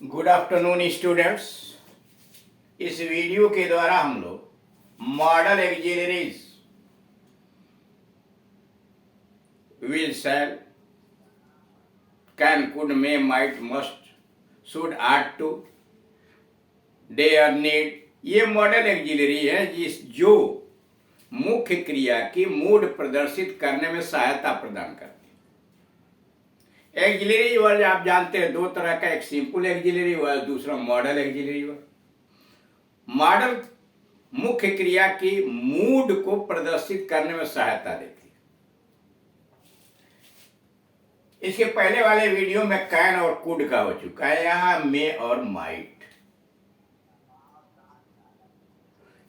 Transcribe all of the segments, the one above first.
Good afternoon students. इस video के द्वारा हम लोग modal auxiliaries will shall can could may might must should ought to dare need, ये मॉडल एक्सिलरी है जो मुख्य क्रिया की मूड प्रदर्शित करने में सहायता प्रदान करती है। एक्सिलरी वर्ड आप जानते हैं दो तरह का, एक सिंपल एक्सिलरी वर्ड, दूसरा मॉडल एक्सिलरी वर्ड। मॉडल मुख्य क्रिया की मूड को प्रदर्शित करने में सहायता देती है। इसके पहले वाले वीडियो में कैन और कुड का हो चुका है, यहां मे और माइट।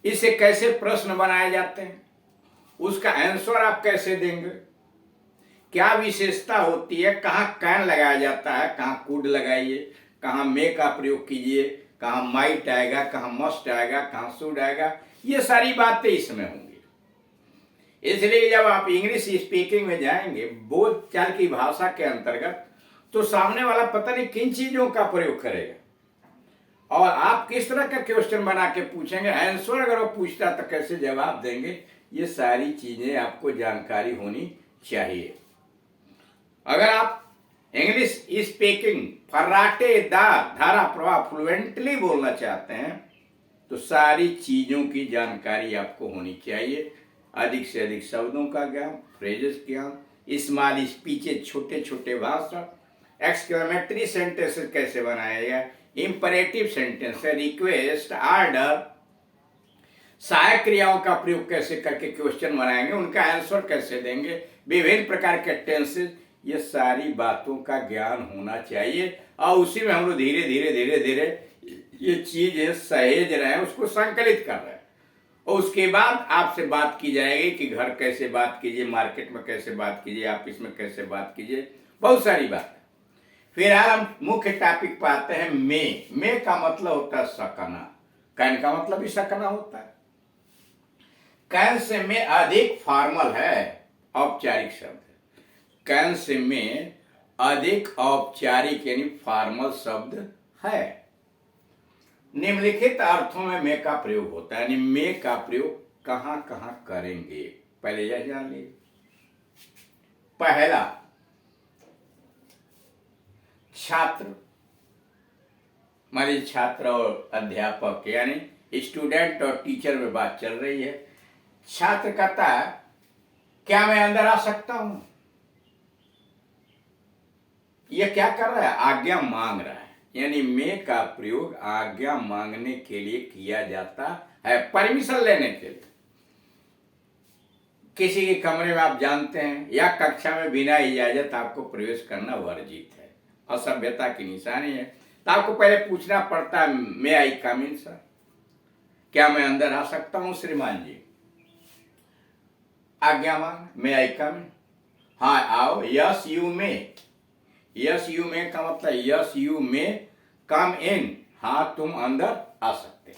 इससे कैसे प्रश्न बनाए जाते हैं, उसका आंसर आप कैसे देंगे, क्या विशेषता होती है, कहाँ कैन लगाया जाता है, कहाँ कुड लगाइए, कहाँ मे का प्रयोग कीजिए, कहाँ माइट आएगा, कहाँ मस्ट आएगा, कहाँ शुड आएगा, ये सारी बातें इसमें होंगी। इसलिए जब आप इंग्लिश स्पीकिंग में जाएंगे बोलचाल की भाषा के अंतर्गत, तो सामने वाला पता नहीं किन चीजों का प्रयोग करेगा और आप किस तरह का क्वेश्चन बना के पूछेंगे, आंसर अगर वो पूछता तो कैसे जवाब देंगे, ये सारी चीजें आपको जानकारी होनी चाहिए। अगर आप इंग्लिश स्पीकिंग फर्राटेदार धारा प्रवाह फ्लुएंटली बोलना चाहते हैं तो सारी चीजों की जानकारी आपको होनी चाहिए। अधिक से अधिक शब्दों का ज्ञान, फ्रेजेस ज्ञान, स्मॉल स्पीचेज, छोटे छोटे भाषण, एक्सक्लेमेटरी सेंटेंसेस कैसे बनाएगा, इंपरेटिव सेंटेंस, रिक्वेस्ट, ऑर्डर, सहायक क्रियाओं का प्रयोग कैसे करके क्वेश्चन बनाएंगे, उनका आंसर कैसे देंगे, विभिन्न प्रकार के टेंसेस, ये सारी बातों का ज्ञान होना चाहिए। और उसी में हम लोग धीरे धीरे धीरे धीरे ये चीजें सहेज रहे हैं, उसको संकलित कर रहे हैं। और उसके बाद आपसे बात की जाएगी कि घर कैसे बात कीजिए, मार्केट में कैसे बात कीजिए, ऑफिस में कैसे बात कीजिए, बहुत सारी बात। फिर हम मुख्य टॉपिक पर आते हैं मे का मतलब होता है सकना, कैन का मतलब भी सकना होता है। कैन से में अधिक फॉर्मल है, औपचारिक शब्द है। कैन से में अधिक औपचारिक यानी फॉर्मल शब्द है। निम्नलिखित अर्थों में मे का प्रयोग होता है, यानी मे का प्रयोग कहां कहां करेंगे, पहले यह जान लीजिए। पहला, छात्र, मान लीजिए छात्र और अध्यापक यानी स्टूडेंट और टीचर में बात चल रही है। छात्र कहता है क्या मैं अंदर आ सकता हूं, यह क्या कर रहा है, आज्ञा मांग रहा है। यानी मे का प्रयोग आज्ञा मांगने के लिए किया जाता है, परमिशन लेने के लिए। किसी के कमरे में आप जानते हैं या कक्षा में बिना इजाजत आपको प्रवेश करना वर्जित है, असभ्यता की निशानी है, तो आपको पहले पूछना पड़ता है मे आई कम इन सर, क्या मैं अंदर आ सकता हूं श्रीमान जी, आज्ञा मांग, मे आई कम इन, हाँ आओ, yes you may, yes you मे का मतलब यस यू मे कम इन, हाँ तुम अंदर आ सकते,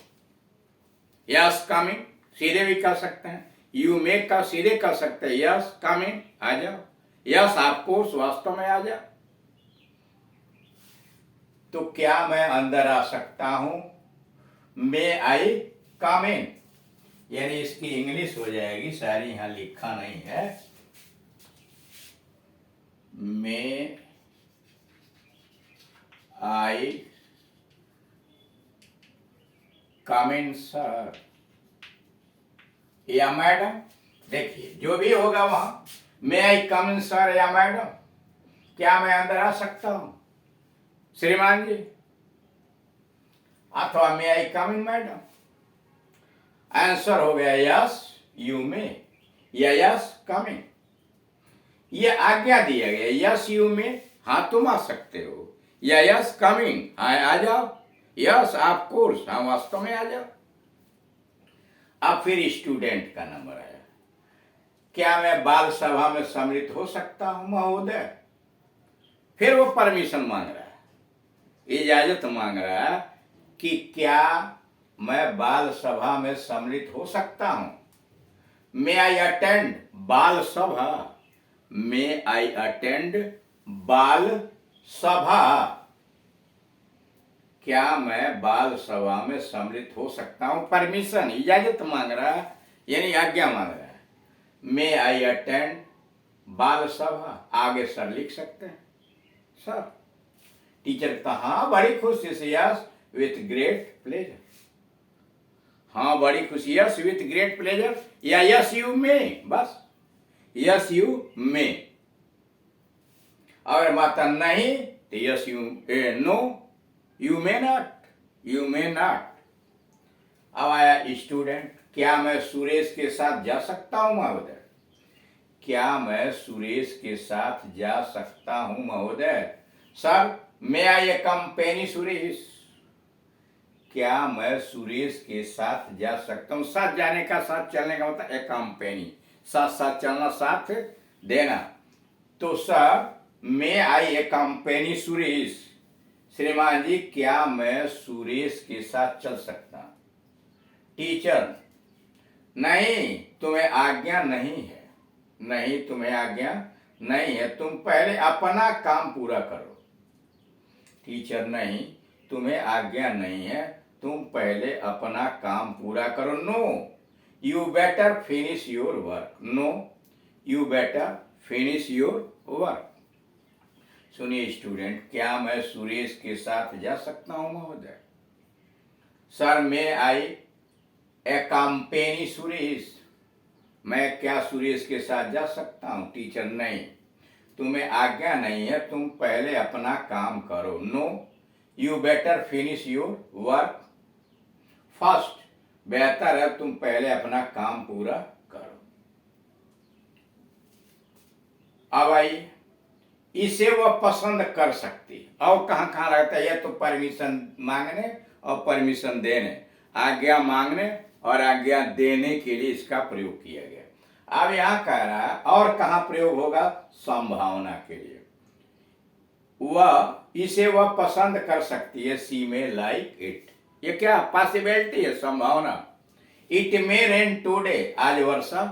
यस कम इन सीधे भी कर सकते हैं, यू मे का सीधे कर सकते हैं, यस कम इन आ जाओ, यस आपको वास्तव में आ जाओ। तो क्या मैं अंदर आ सकता हूं, मे आई कम इन, यानी इसकी इंग्लिश हो जाएगी, सारी यहां लिखा नहीं है, मे आई कम इन सर या मैडम, देखिए जो भी होगा वहां, मे आई कम इन सर या मैडम, क्या मैं अंदर आ सकता हूं श्रीमान जी, अथवा मे आई कम इन मैडम। आंसर हो गया यस यू मे या यस कम इन, ये आज्ञा दिया गया, यस यू मे हाँ तुम आ सकते हो, या यस कमिंग हाँ आ जाओ, यस ऑफ कोर्स हाँ वास्तव में आ जाओ। अब फिर स्टूडेंट का नंबर आया, क्या मैं बाल सभा में सम्मिलित हो सकता हूं महोदय, फिर वो परमिशन मांग रहा है, इजाजत मांग रहा है कि क्या मैं बाल सभा में सम्मिलित हो सकता हूं, मे आई अटेंड बाल सभा, मे आई अटेंड बाल सभा। क्या मैं बाल सभा में सम्मिलित हो सकता हूं? परमिशन, इजाजत मांग रहा है, यानी आज्ञा मांग रहा है। मे आई अटेंड बाल सभा, आगे सर लिख सकते हैं सर। टीचर कहता हाँ बड़ी खुशी से, यस विथ ग्रेट प्लेजर। हाँ बड़ी खुशी, यस विथ ग्रेट प्लेजर, या यस यू मे, बस यस यू मे। अगर माता नहीं तो yes you, no you may not, you may not. अब आया स्टूडेंट, क्या मैं सुरेश के साथ जा सकता हूं महोदय? क्या मैं सुरेश के साथ जा सकता हूं महोदय? सर मे आई अकम्पेनी सुरेश, क्या मैं सुरेश के साथ जा सकता हूं? साथ जाने का, साथ चलने का मतलब अकम्पेनी, साथ साथ चलना, साथ देना। तो सर मे आई अकम्पेनी सुरेश, श्रीमान जी क्या मैं सुरेश के साथ चल सकता हूं? टीचर नहीं, तुम्हें आज्ञा नहीं है, नहीं तुम्हें आज्ञा नहीं है, तुम पहले अपना काम पूरा करो। टीचर नहीं, तुम्हें आज्ञा नहीं है, तुम पहले अपना काम पूरा करो। No you better finish your work, no you better finish your work. सुनिए स्टूडेंट, क्या मैं सुरेश के साथ जा सकता हूं महोदय? सर मे आई अकम्पेनी सुरेश, मैं क्या सुरेश के साथ जा सकता हूं? टीचर नहीं, तुम्हें आज्ञा नहीं है, तुम पहले अपना काम करो। No you better finish your work first, बेहतर है तुम पहले अपना काम पूरा करो। अब आइए, इसे वह पसंद कर सकती है। और कहाँ कहाँ रहता है? यह तो परमिशन मांगने और परमिशन देने, आज्ञा मांगने और आज्ञा देने के लिए इसका प्रयोग किया गया। अब यहां कह रहा है और कहां प्रयोग होगा? संभावना के लिए। इसे वह पसंद कर सकती है, सी में लाइक इट, ये क्या पॉसिबिलिटी है, संभावना। इट मे रेन टुडे, आज वर्षा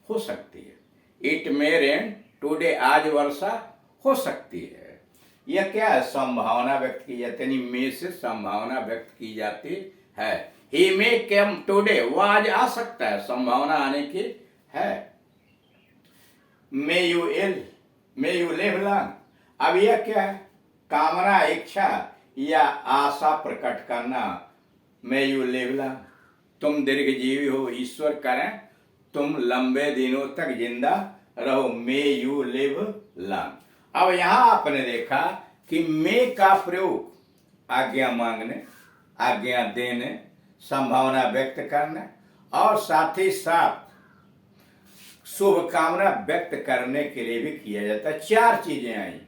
हो सकती है। इट मे रेन टुडे, आज वर्षा हो सकती है। यह क्या है? संभावना व्यक्त की जाती है, मे से संभावना व्यक्त की जाती है। ही मे कम टुडे, वह आज आ सकता है, संभावना आने की है। मे यू लिव लॉन्ग, अब यह क्या है? कामना, इच्छा या आशा प्रकट करना। मे यू लिव लॉन्ग, तुम दीर्घजीवी हो, ईश्वर करें तुम लंबे दिनों तक जिंदा रहो। May you live long. अब यहां आपने देखा कि मे का प्रयोग आज्ञा मांगने, आज्ञा देने, संभावना व्यक्त करने और साथ ही साथ शुभकामना व्यक्त करने के लिए भी किया जाता है। चार चीजें आई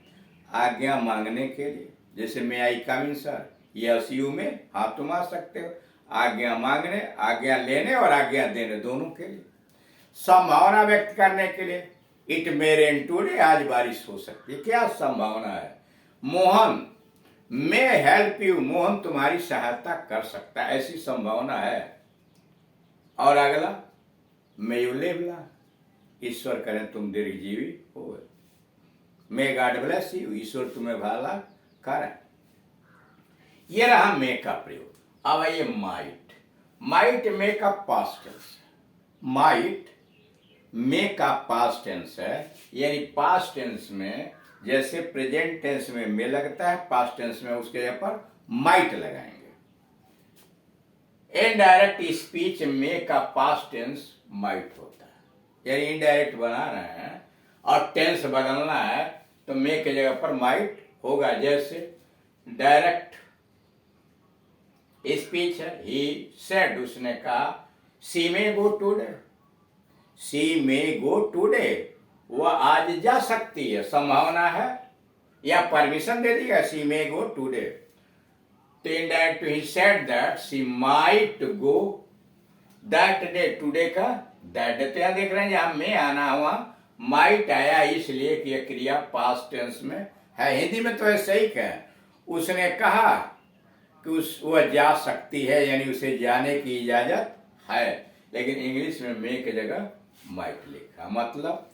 आज्ञा मांगने के लिए, जैसे मे आई कम इन सर, यस यू में, हाँ तुम आ सकते हो। आज्ञा मांगने, आज्ञा लेने और आज्ञा देने, दोनों के लिए। संभावना व्यक्त करने के लिए, इट मे रेन टुडे, आज बारिश हो सकती है, क्या संभावना है। Mohan may help you, Mohan तुम्हारी सहायता कर सकता है, ऐसी संभावना है। और अगला मे यू लिव लॉन्ग, ईश्वर करें तुम दीर्घजीवी हो। मे गॉड ब्लेस यू, ईश्वर तुम्हें भला करे। ये रहा मे का प्रयोग। अब ये माइट मे का पास्ट टेंस, माइट मे का पास्ट टेंस है, यानी पास्ट टेंस में जैसे प्रेजेंट टेंस में मे लगता है, पास्ट टेंस में उसके जगह पर माइट लगाएंगे। इनडायरेक्ट स्पीच मे का पास्ट टेंस माइट होता है, यानी इनडायरेक्ट बना रहे हैं और टेंस बदलना है तो मे के जगह पर माइट होगा। जैसे डायरेक्ट स्पीच है, ही सेड, उसने कहा, सी मे गो टुडे, सी मे गो टुडे, वह आज जा सकती है, संभावना है, या परमिशन दे दिया, सी मे गो टुडे। तो indirect he said that she might go that day, today का दैट डे। तो यहां देख रहे हैं जहां में आना हुआ माइट आया, इसलिए कि यह क्रिया पास्ट टेंस में है। हिंदी में तो ऐसे ही कहा, उसने कहा कि वह जा सकती है, यानी उसे जाने की इजाजत है, लेकिन इंग्लिश में मे की जगह माइट लिखा। मतलब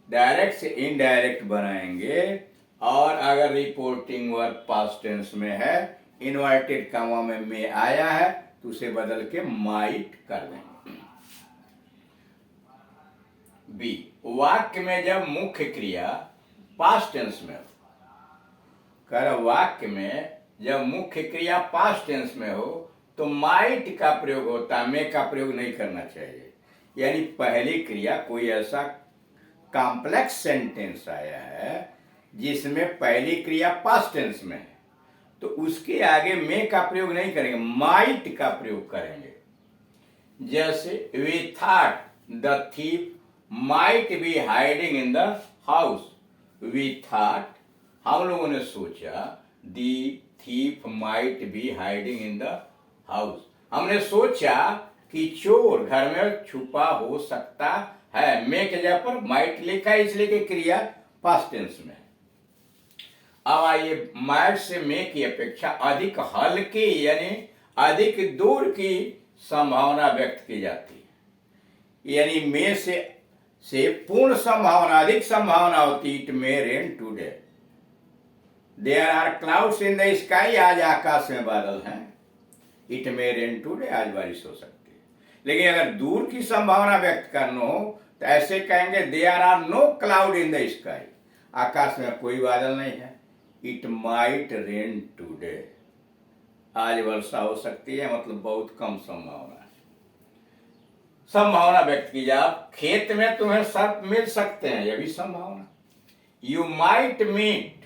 डायरेक्ट से इनडायरेक्ट बनाएंगे, और अगर रिपोर्टिंग वर्ब पास्ट टेंस में है, इन्वर्टेड कामा में आया है तो उसे बदल के माइट कर देंगे। बी, वाक्य में जब मुख्य क्रिया पास्ट टेंस में हो, कर वाक्य में जब मुख्य क्रिया पास्ट टेंस में हो तो माइट का प्रयोग होता है, मे का प्रयोग नहीं करना चाहिए। यानी पहली क्रिया कोई ऐसा कॉम्प्लेक्स सेंटेंस आया है जिसमें पहली क्रिया पास्ट टेंस में है तो उसके आगे मे का प्रयोग नहीं करेंगे, माइट का प्रयोग करेंगे। जैसे we thought the thief might be hiding in the house. We thought, हम लोगों ने सोचा, the thief might be hiding in the house, हमने सोचा कि चोर घर में छुपा हो सकता है। मे के जगह पर माइट लिखा है इसलिए कि क्रिया पास्ट टेंस में है। अब आइए, माइट से मे की अपेक्षा अधिक हल्की यानी अधिक दूर की संभावना व्यक्त की जाती है। यानी मे से पूर्ण संभावना, अधिक संभावना होती। It may rain today, there are clouds in the sky, आज आकाश में बादल हैं। इट मे रेन टुडे, आज बारिश हो सकती है। लेकिन अगर दूर की संभावना व्यक्त करना हो तो ऐसे कहेंगे there are no cloud in the sky, आकाश में कोई बादल नहीं है। इट माइट रेन टुडे, आज वर्षा हो सकती है, मतलब बहुत कम संभावना है। संभावना व्यक्त की जाए, खेत में तुम्हें सर्प मिल सकते हैं, यह भी संभावना। You might meet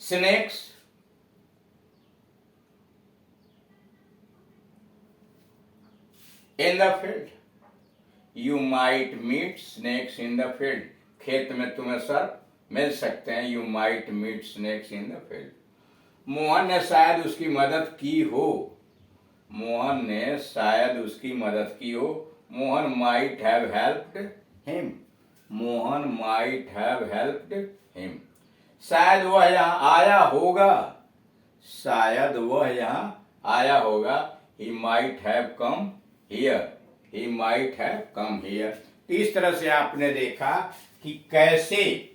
snakes in the field. You might meet snakes in the field, खेत में तुम्हें सर्प मिल सकते हैं। You might meet snakes in the field. Mohan ने शायद उसकी मदद की हो, मोहन ने शायद उसकी मदद की हो। Mohan might have helped him, Mohan might have helped him. शायद वह यहाँ आया होगा, शायद वह यहाँ आया होगा। He might have come here, he might have come here. इस तरह से आपने देखा कि कैसे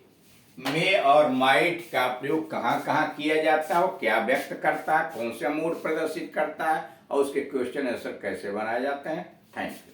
मे और माइट का प्रयोग कहाँ कहाँ किया जाता है, क्या व्यक्त करता है, कौन से मूड प्रदर्शित करता है और उसके क्वेश्चन आंसर कैसे बनाए जाते हैं। Thank you.